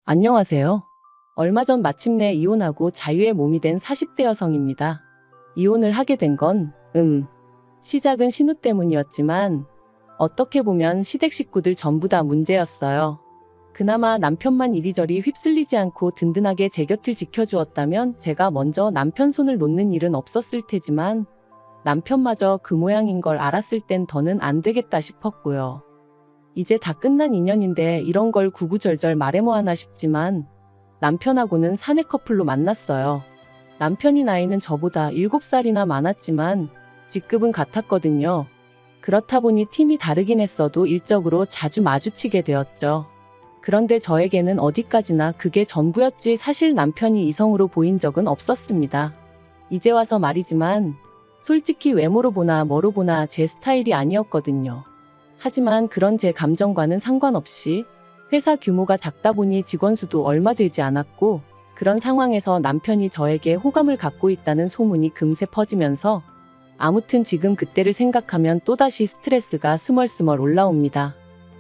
안녕하세요. 얼마 전 마침내 이혼하고 자유의 몸이 된 40대 여성입니다. 이혼을 하게 된 건, 시작은 신우 때문이었지만, 어떻게 보면 시댁 식구들 전부 다 문제였어요. 그나마 남편만 이리저리 휩쓸리지 않고 든든하게 제 곁을 지켜주었다면 제가 먼저 남편 손을 놓는 일은 없었을 테지만, 남편마저 그 모양인 걸 알았을 땐 더는 안 되겠다 싶었고요. 이제 다 끝난 인연인데 이런 걸 구구절절 말해 뭐 하나 싶지만 남편하고는 사내 커플로 만났어요. 남편이 나이는 저보다 7살이나 많았지만 직급은 같았거든요. 그렇다 보니 팀이 다르긴 했어도 일적으로 자주 마주치게 되었죠. 그런데 저에게는 어디까지나 그게 전부였지 사실 남편이 이성으로 보인 적은 없었습니다. 이제 와서 말이지만 솔직히 외모로 보나 뭐로 보나 제 스타일이 아니었거든요. 하지만 그런 제 감정과는 상관없이 회사 규모가 작다 보니 직원 수도 얼마 되지 않았고 그런 상황에서 남편이 저에게 호감을 갖고 있다는 소문이 금세 퍼지면서 아무튼 지금 그때를 생각하면 또다시 스트레스가 스멀스멀 올라옵니다.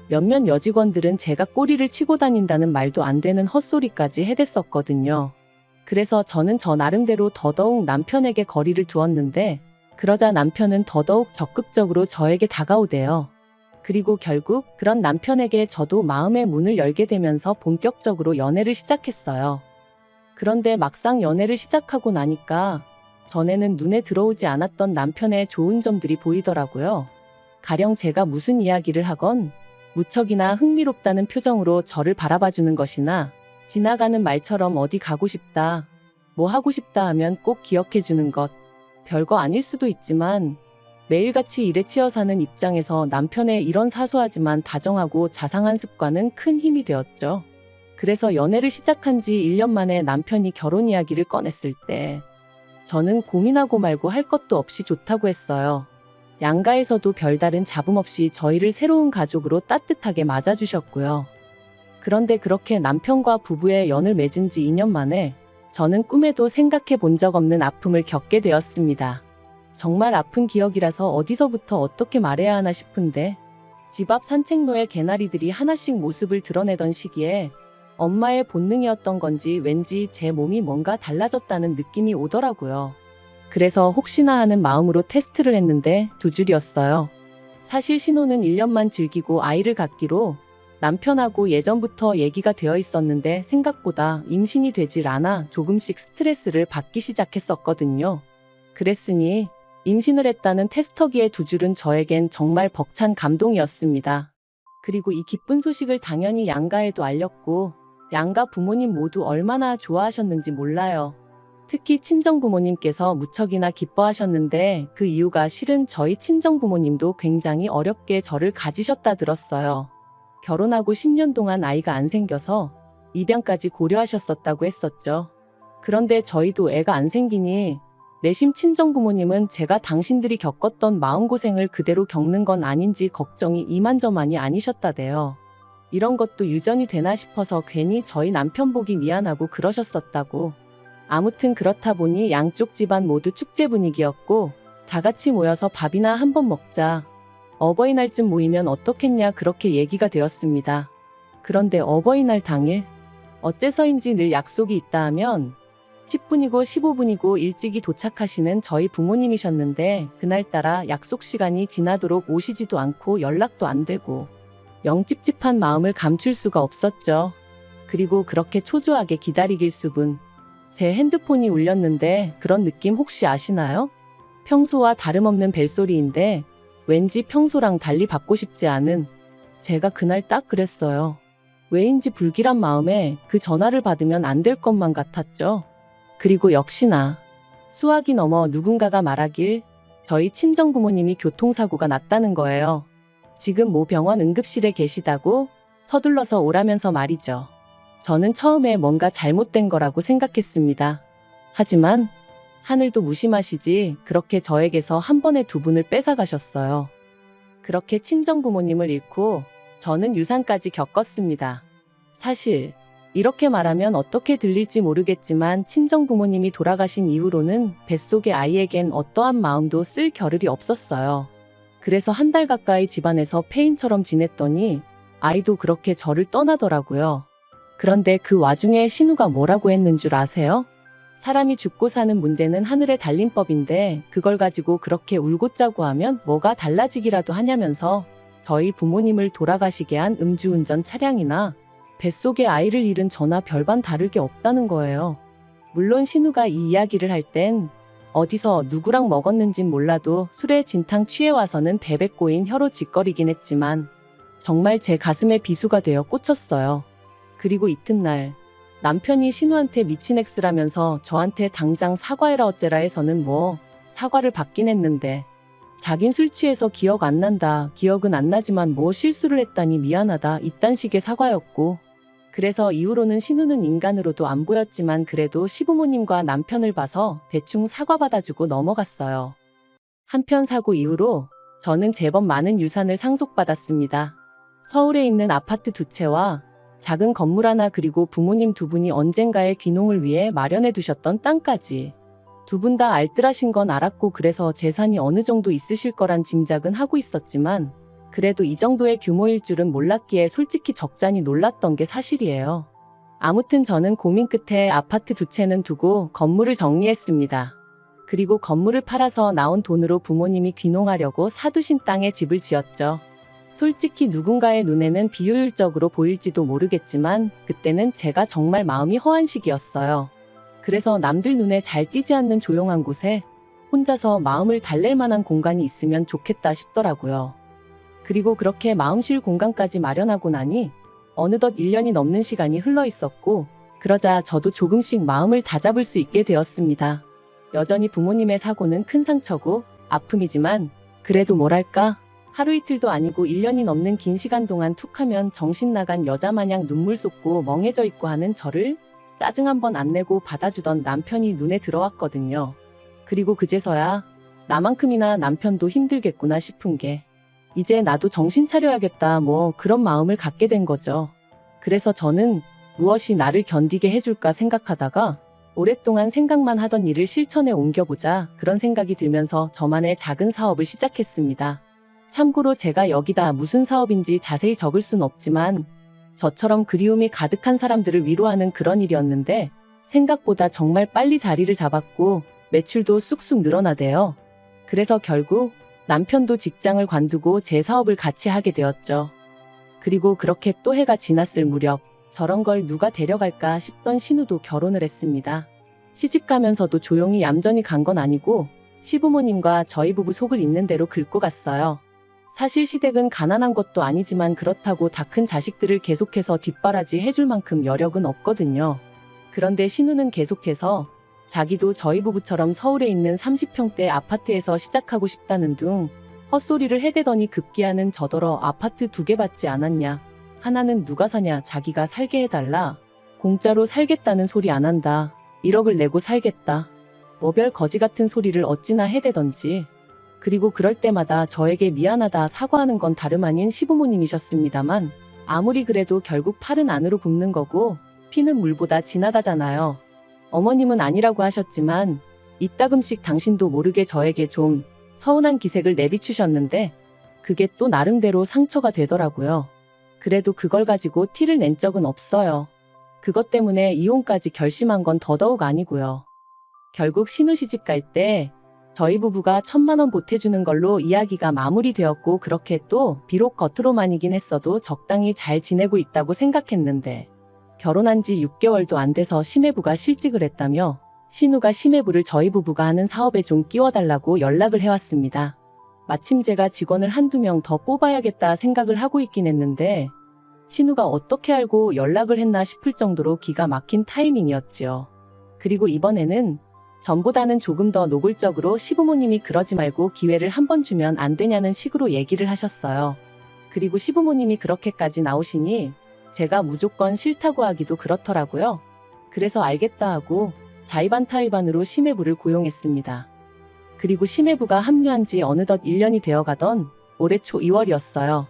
몇몇 여직원들은 제가 꼬리를 치고 다닌다는 말도 안 되는 헛소리까지 해댔었거든요. 그래서 저는 저 나름대로 더더욱 남편에게 거리를 두었는데 그러자 남편은 더더욱 적극적으로 저에게 다가오대요. 그리고 결국 그런 남편에게 저도 마음의 문을 열게 되면서 본격적으로 연애를 시작했어요. 그런데 막상 연애를 시작하고 나니까 전에는 눈에 들어오지 않았던 남편의 좋은 점들이 보이더라고요. 가령 제가 무슨 이야기를 하건 무척이나 흥미롭다는 표정으로 저를 바라봐주는 것이나 지나가는 말처럼 어디 가고 싶다, 뭐 하고 싶다 하면 꼭 기억해주는 것. 별거 아닐 수도 있지만 매일같이 일에 치여 사는 입장에서 남편의 이런 사소하지만 다정하고 자상한 습관은 큰 힘이 되었죠. 그래서 연애를 시작한 지 1년 만에 남편이 결혼 이야기를 꺼냈을 때 저는 고민하고 말고 할 것도 없이 좋다고 했어요. 양가에서도 별다른 잡음 없이 저희를 새로운 가족으로 따뜻하게 맞아주셨고요. 그런데 그렇게 남편과 부부의 연을 맺은 지 2년 만에 저는 꿈에도 생각해 본 적 없는 아픔을 겪게 되었습니다. 정말 아픈 기억이라서 어디서부터 어떻게 말해야 하나 싶은데 집 앞 산책로에 개나리들이 하나씩 모습을 드러내던 시기에 엄마의 본능이었던 건지 왠지 제 몸이 뭔가 달라졌다는 느낌이 오더라고요. 그래서 혹시나 하는 마음으로 테스트를 했는데 2줄이었어요. 사실 신혼은 1년만 즐기고 아이를 갖기로 남편하고 예전부터 얘기가 되어 있었는데 생각보다 임신이 되질 않아 조금씩 스트레스를 받기 시작했었거든요. 그랬으니 임신을 했다는 테스터기의 2줄은 저에겐 정말 벅찬 감동이었습니다. 그리고 이 기쁜 소식을 당연히 양가에도 알렸고 양가 부모님 모두 얼마나 좋아하셨는지 몰라요. 특히 친정부모님께서 무척이나 기뻐하셨는데 그 이유가 실은 저희 친정부모님도 굉장히 어렵게 저를 가지셨다 들었어요. 결혼하고 10년 동안 아이가 안 생겨서 입양까지 고려하셨었다고 했었죠. 그런데 저희도 애가 안 생기니 내심 친정부모님은 제가 당신들이 겪었던 마음고생을 그대로 겪는 건 아닌지 걱정이 이만저만이 아니셨다대요. 이런 것도 유전이 되나 싶어서 괜히 저희 남편 보기 미안하고 그러셨었다고. 아무튼 그렇다 보니 양쪽 집안 모두 축제 분위기였고 다 같이 모여서 밥이나 한번 먹자. 어버이날쯤 모이면 어떻겠냐 그렇게 얘기가 되었습니다. 그런데 어버이날 당일 어째서인지 늘 약속이 있다 하면 10분이고 15분이고 일찍이 도착하시는 저희 부모님이셨는데 그날따라 약속 시간이 지나도록 오시지도 않고 연락도 안 되고 영 찝찝한 마음을 감출 수가 없었죠. 그리고 그렇게 초조하게 기다리길 수분. 제 핸드폰이 울렸는데 그런 느낌 혹시 아시나요? 평소와 다름없는 벨소리인데 왠지 평소랑 달리 받고 싶지 않은 제가 그날 딱 그랬어요. 왜인지 불길한 마음에 그 전화를 받으면 안 될 것만 같았죠. 그리고 역시나 수학이 넘어 누군가가 말하길 저희 친정부모님이 교통사고가 났다는 거예요. 지금 모 병원 응급실에 계시다고 서둘러서 오라면서 말이죠. 저는 처음에 뭔가 잘못된 거라고 생각했습니다. 하지만 하늘도 무심하시지 그렇게 저에게서 한 번에 2분을 뺏어가셨어요. 그렇게 친정부모님을 잃고 저는 유산까지 겪었습니다. 사실 이렇게 말하면 어떻게 들릴지 모르겠지만 친정부모님이 돌아가신 이후로는 뱃속의 아이에겐 어떠한 마음도 쓸 겨를이 없었어요. 그래서 1달 가까이 집안에서 폐인처럼 지냈더니 아이도 그렇게 저를 떠나더라고요. 그런데 그 와중에 신우가 뭐라고 했는 줄 아세요? 사람이 죽고 사는 문제는 하늘에 달린 법인데 그걸 가지고 그렇게 울고 짜고 하면 뭐가 달라지기라도 하냐면서 저희 부모님을 돌아가시게 한 음주운전 차량이나 뱃속에 아이를 잃은 저나 별반 다를 게 없다는 거예요. 물론 신우가 이 이야기를 할 땐 어디서 누구랑 먹었는진 몰라도 술에 진탕 취해 와서는 베베 꼬인 혀로 짓거리긴 했지만 정말 제 가슴에 비수가 되어 꽂혔어요. 그리고 이튿날 남편이 신우한테 미친 X라면서 저한테 당장 사과해라 어째라 해서는 뭐 사과를 받긴 했는데 자긴 술 취해서 기억 안 난다. 기억은 안 나지만 뭐 실수를 했다니 미안하다. 이딴 식의 사과였고 그래서 이후로는 신우는 인간으로도 안 보였지만 그래도 시부모님과 남편을 봐서 대충 사과받아주고 넘어갔어요. 한편 사고 이후로 저는 제법 많은 유산을 상속받았습니다. 서울에 있는 아파트 2채와 작은 건물 하나 그리고 부모님 2분이 언젠가의 귀농을 위해 마련해 두셨던 땅까지. 2분 다 알뜰하신 건 알았고 그래서 재산이 어느 정도 있으실 거란 짐작은 하고 있었지만 그래도 이 정도의 규모일 줄은 몰랐기에 솔직히 적잖이 놀랐던 게 사실이에요. 아무튼 저는 고민 끝에 아파트 2채는 두고 건물을 정리했습니다. 그리고 건물을 팔아서 나온 돈으로 부모님이 귀농하려고 사두신 땅에 집을 지었죠. 솔직히 누군가의 눈에는 비효율적으로 보일지도 모르겠지만 그때는 제가 정말 마음이 허한 시기였어요. 그래서 남들 눈에 잘 띄지 않는 조용한 곳에 혼자서 마음을 달랠 만한 공간이 있으면 좋겠다 싶더라고요. 그리고 그렇게 마음쉴 공간까지 마련하고 나니 어느덧 1년이 넘는 시간이 흘러 있었고 그러자 저도 조금씩 마음을 다잡을 수 있게 되었습니다. 여전히 부모님의 사고는 큰 상처고 아픔이지만 그래도 뭐랄까 하루 이틀도 아니고 1년이 넘는 긴 시간 동안 툭하면 정신 나간 여자 마냥 눈물 쏟고 멍해져 있고 하는 저를 짜증 한 번 안 내고 받아주던 남편이 눈에 들어왔거든요. 그리고 그제서야 나만큼이나 남편도 힘들겠구나 싶은 게 이제 나도 정신 차려야겠다 뭐 그런 마음을 갖게 된 거죠. 그래서 저는 무엇이 나를 견디게 해줄까 생각하다가 오랫동안 생각만 하던 일을 실천에 옮겨보자 그런 생각이 들면서 저만의 작은 사업을 시작했습니다. 참고로 제가 여기다 무슨 사업인지 자세히 적을 순 없지만 저처럼 그리움이 가득한 사람들을 위로하는 그런 일이었는데 생각보다 정말 빨리 자리를 잡았고 매출도 쑥쑥 늘어나대요. 그래서 결국 남편도 직장을 관두고 제 사업을 같이 하게 되었죠. 그리고 그렇게 또 해가 지났을 무렵 저런 걸 누가 데려갈까 싶던 신우도 결혼을 했습니다. 시집가면서도 조용히 얌전히 간 건 아니고 시부모님과 저희 부부 속을 있는 대로 긁고 갔어요. 사실 시댁은 가난한 것도 아니지만 그렇다고 다 큰 자식들을 계속해서 뒷바라지 해줄 만큼 여력은 없거든요. 그런데 신우는 계속해서 자기도 저희 부부처럼 서울에 있는 30평대 아파트에서 시작하고 싶다는 등 헛소리를 해대더니 급기야는 저더러 아파트 2개 받지 않았냐. 하나는 누가 사냐 자기가 살게 해달라. 공짜로 살겠다는 소리 안 한다. 1억을 내고 살겠다. 뭐별 거지 같은 소리를 어찌나 해대던지. 그리고 그럴 때마다 저에게 미안하다 사과하는 건 다름 아닌 시부모님이셨습니다만 아무리 그래도 결국 팔은 안으로 붓는 거고 피는 물보다 진하다잖아요. 어머님은 아니라고 하셨지만 이따금씩 당신도 모르게 저에게 좀 서운한 기색을 내비추셨는데 그게 또 나름대로 상처가 되더라고요. 그래도 그걸 가지고 티를 낸 적은 없어요. 그것 때문에 이혼까지 결심한 건 더더욱 아니고요. 결국 신우 시집 갈 때 저희 부부가 1,000만 원 보태주는 걸로 이야기가 마무리되었고 그렇게 또 비록 겉으로만이긴 했어도 적당히 잘 지내고 있다고 생각했는데 결혼한 지 6개월도 안 돼서 심해부가 실직을 했다며 신우가 심해부를 저희 부부가 하는 사업에 좀 끼워달라고 연락을 해왔습니다. 마침 제가 직원을 한두 명 더 뽑아야겠다 생각을 하고 있긴 했는데 신우가 어떻게 알고 연락을 했나 싶을 정도로 기가 막힌 타이밍이었지요. 그리고 이번에는 전보다는 조금 더 노골적으로 시부모님이 그러지 말고 기회를 한 번 주면 안 되냐는 식으로 얘기를 하셨어요. 그리고 시부모님이 그렇게까지 나오시니 제가 무조건 싫다고 하기도 그렇더라고요. 그래서 알겠다 하고 자의반타의반으로 심해부를 고용했습니다. 그리고 심해부가 합류한 지 어느덧 1년이 되어가던 올해 초 2월이었어요.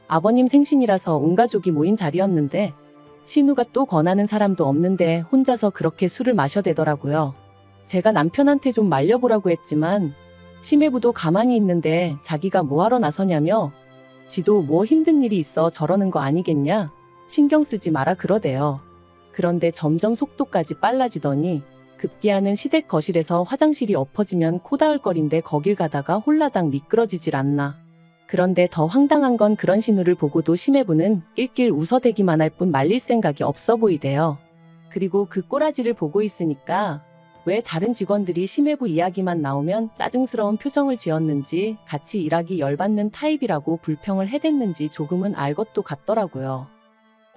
아버님 생신이라서 온 가족이 모인 자리였는데 신우가 또 권하는 사람도 없는데 혼자서 그렇게 술을 마셔대더라고요. 제가 남편한테 좀 말려보라고 했지만 심해부도 가만히 있는데 자기가 뭐하러 나서냐며 지도 뭐 힘든 일이 있어 저러는 거 아니겠냐? 신경 쓰지 마라 그러대요. 그런데 점점 속도까지 빨라지더니 급기야는 시댁 거실에서 화장실이 엎어지면 코다을거린데 거길 가다가 홀라당 미끄러지질 않나. 그런데 더 황당한 건 그런 신우를 보고도 심해부는 낄낄 웃어대기만 할 뿐 말릴 생각이 없어 보이대요. 그리고 그 꼬라지를 보고 있으니까 왜 다른 직원들이 심해부 이야기만 나오면 짜증스러운 표정을 지었는지 같이 일하기 열받는 타입이라고 불평을 해댔는지 조금은 알 것도 같더라고요.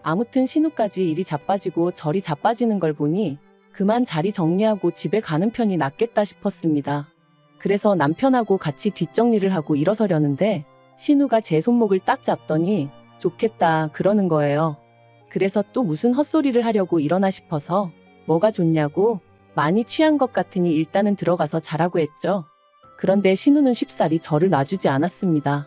아무튼 신우까지 일이 자빠지고 저리 자빠지는 걸 보니 그만 자리 정리하고 집에 가는 편이 낫겠다 싶었습니다. 그래서 남편하고 같이 뒷정리를 하고 일어서려는데 신우가 제 손목을 딱 잡더니 좋겠다 그러는 거예요. 그래서 또 무슨 헛소리를 하려고 일어나 싶어서 뭐가 좋냐고 많이 취한 것 같으니 일단은 들어가서 자라고 했죠. 그런데 신우는 쉽사리 저를 놔주지 않았습니다.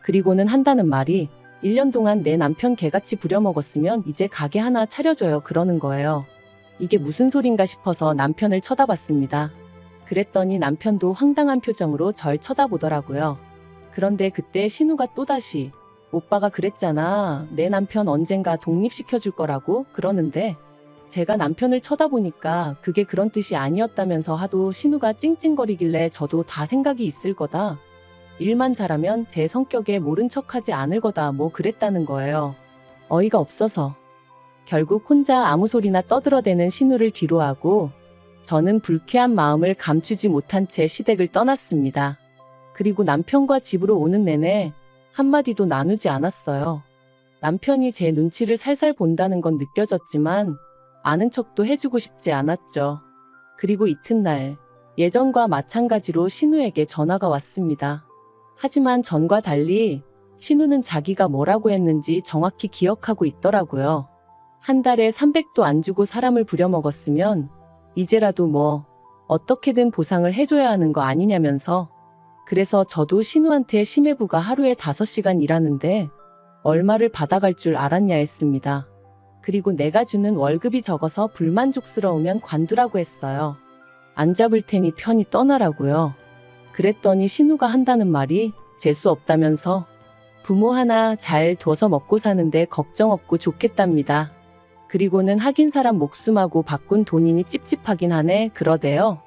그리고는 한다는 말이 1년 동안 내 남편 개같이 부려먹었으면 이제 가게 하나 차려줘요 그러는 거예요. 이게 무슨 소린가 싶어서 남편을 쳐다봤습니다. 그랬더니 남편도 황당한 표정으로 절 쳐다보더라고요. 그런데 그때 신우가 또다시 오빠가 그랬잖아. 내 남편 언젠가 독립시켜줄 거라고 그러는데 제가 남편을 쳐다보니까 그게 그런 뜻이 아니었다면서 하도 신우가 찡찡거리길래 저도 다 생각이 있을 거다. 일만 잘하면 제 성격에 모른 척하지 않을 거다 뭐 그랬다는 거예요. 어이가 없어서. 결국 혼자 아무 소리나 떠들어대는 신우를 뒤로하고 저는 불쾌한 마음을 감추지 못한 채 시댁을 떠났습니다. 그리고 남편과 집으로 오는 내내 한마디도 나누지 않았어요. 남편이 제 눈치를 살살 본다는 건 느껴졌지만 아는 척도 해주고 싶지 않았죠. 그리고 이튿날 예전과 마찬가지로 신우에게 전화가 왔습니다. 하지만 전과 달리 신우는 자기가 뭐라고 했는지 정확히 기억하고 있더라고요. 한 달에 300도 안 주고 사람을 부려먹었으면 이제라도 뭐 어떻게든 보상을 해줘야 하는 거 아니냐면서. 그래서 저도 신우한테 심해부가 하루에 5시간 일하는데 얼마를 받아갈 줄 알았냐 했습니다. 그리고 내가 주는 월급이 적어서 불만족스러우면 관두라고 했어요. 안 잡을 테니 편히 떠나라고요. 그랬더니 신우가 한다는 말이 재수 없다면서 부모 하나 잘 둬서 먹고 사는데 걱정 없고 좋겠답니다. 그리고는 하긴 사람 목숨하고 바꾼 돈이니 찝찝하긴 하네 그러대요.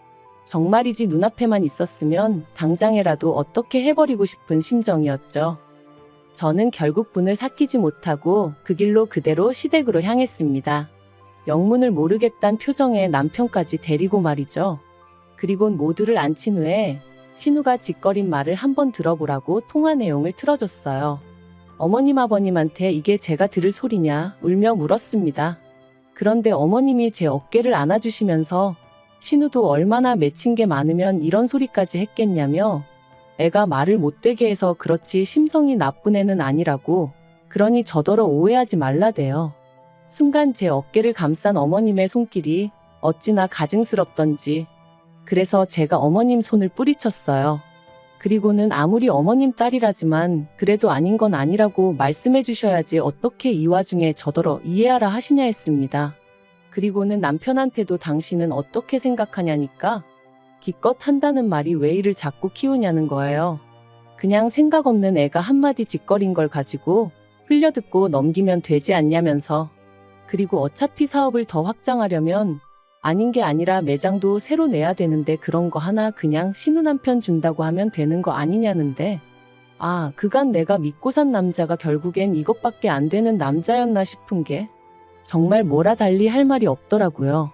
정말이지 눈앞에만 있었으면 당장에라도 어떻게 해버리고 싶은 심정이었죠. 저는 결국 분을 삭히지 못하고 그 길로 그대로 시댁으로 향했습니다. 영문을 모르겠단 표정에 남편까지 데리고 말이죠. 그리곤 모두를 앉힌 후에 신우가 짓거린 말을 한번 들어보라고 통화 내용을 틀어줬어요. 어머님 아버님한테 이게 제가 들을 소리냐 울며 물었습니다. 그런데 어머님이 제 어깨를 안아주시면서 신우도 얼마나 맺힌 게 많으면 이런 소리까지 했겠냐며 애가 말을 못되게 해서 그렇지 심성이 나쁜 애는 아니라고 그러니 저더러 오해하지 말라대요. 순간 제 어깨를 감싼 어머님의 손길이 어찌나 가증스럽던지 그래서 제가 어머님 손을 뿌리쳤어요. 그리고는 아무리 어머님 딸이라지만 그래도 아닌 건 아니라고 말씀해 주셔야지 어떻게 이 와중에 저더러 이해하라 하시냐 했습니다. 그리고는 남편한테도 당신은 어떻게 생각하냐니까 기껏 한다는 말이 왜 이를 자꾸 키우냐는 거예요. 그냥 생각 없는 애가 한마디 짓거린 걸 가지고 흘려듣고 넘기면 되지 않냐면서. 그리고 어차피 사업을 더 확장하려면 아닌 게 아니라 매장도 새로 내야 되는데 그런 거 하나 그냥 신우 남편 준다고 하면 되는 거 아니냐는데 아 그간 내가 믿고 산 남자가 결국엔 이것밖에 안 되는 남자였나 싶은 게 정말 뭐라 달리 할 말이 없더라고요.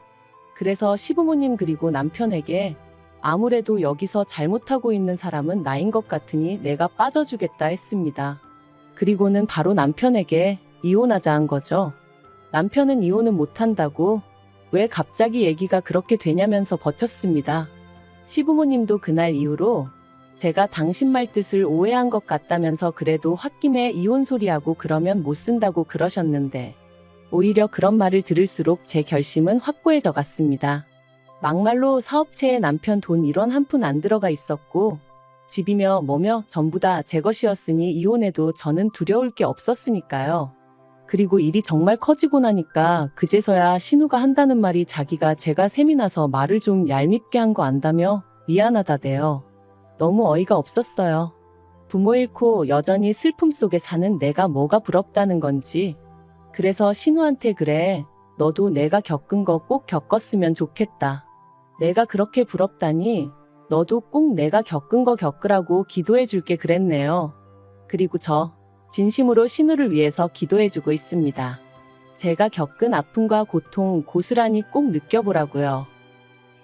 그래서 시부모님 그리고 남편에게 아무래도 여기서 잘못하고 있는 사람은 나인 것 같으니 내가 빠져주겠다 했습니다. 그리고는 바로 남편에게 이혼하자 한 거죠. 남편은 이혼은 못한다고 왜 갑자기 얘기가 그렇게 되냐면서 버텼습니다. 시부모님도 그날 이후로 제가 당신 말 뜻을 오해한 것 같다면서 그래도 홧김에 이혼 소리하고 그러면 못 쓴다고 그러셨는데 오히려 그런 말을 들을수록 제 결심은 확고해져 갔습니다. 막말로 사업체에 남편 돈 1원 한 푼 안 들어가 있었고 집이며 뭐며 전부 다 제 것이었으니 이혼해도 저는 두려울 게 없었으니까요. 그리고 일이 정말 커지고 나니까 그제서야 신우가 한다는 말이 자기가 제가 셈이 나서 말을 좀 얄밉게 한 거 안다며 미안하다대요. 너무 어이가 없었어요. 부모 잃고 여전히 슬픔 속에 사는 내가 뭐가 부럽다는 건지. 그래서 신우한테 그래. 너도 내가 겪은 거 꼭 겪었으면 좋겠다. 내가 그렇게 부럽다니 너도 꼭 내가 겪은 거 겪으라고 기도해 줄게 그랬네요. 그리고 저 진심으로 신우를 위해서 기도해 주고 있습니다. 제가 겪은 아픔과 고통 고스란히 꼭 느껴보라고요.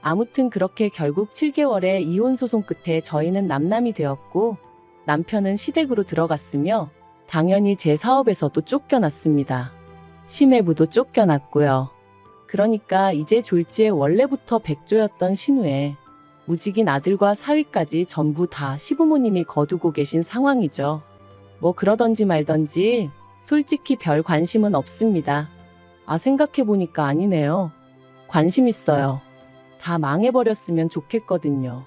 아무튼 그렇게 결국 7개월의 이혼 소송 끝에 저희는 남남이 되었고 남편은 시댁으로 들어갔으며 당연히 제 사업에서도 쫓겨났습니다. 심해부도 쫓겨났고요. 그러니까 이제 졸지에 원래부터 백조였던 신우의 무직인 아들과 사위까지 전부 다 시부모님이 거두고 계신 상황이죠. 뭐 그러던지 말던지 솔직히 별 관심은 없습니다. 아, 생각해보니까 아니네요. 관심 있어요. 다 망해버렸으면 좋겠거든요.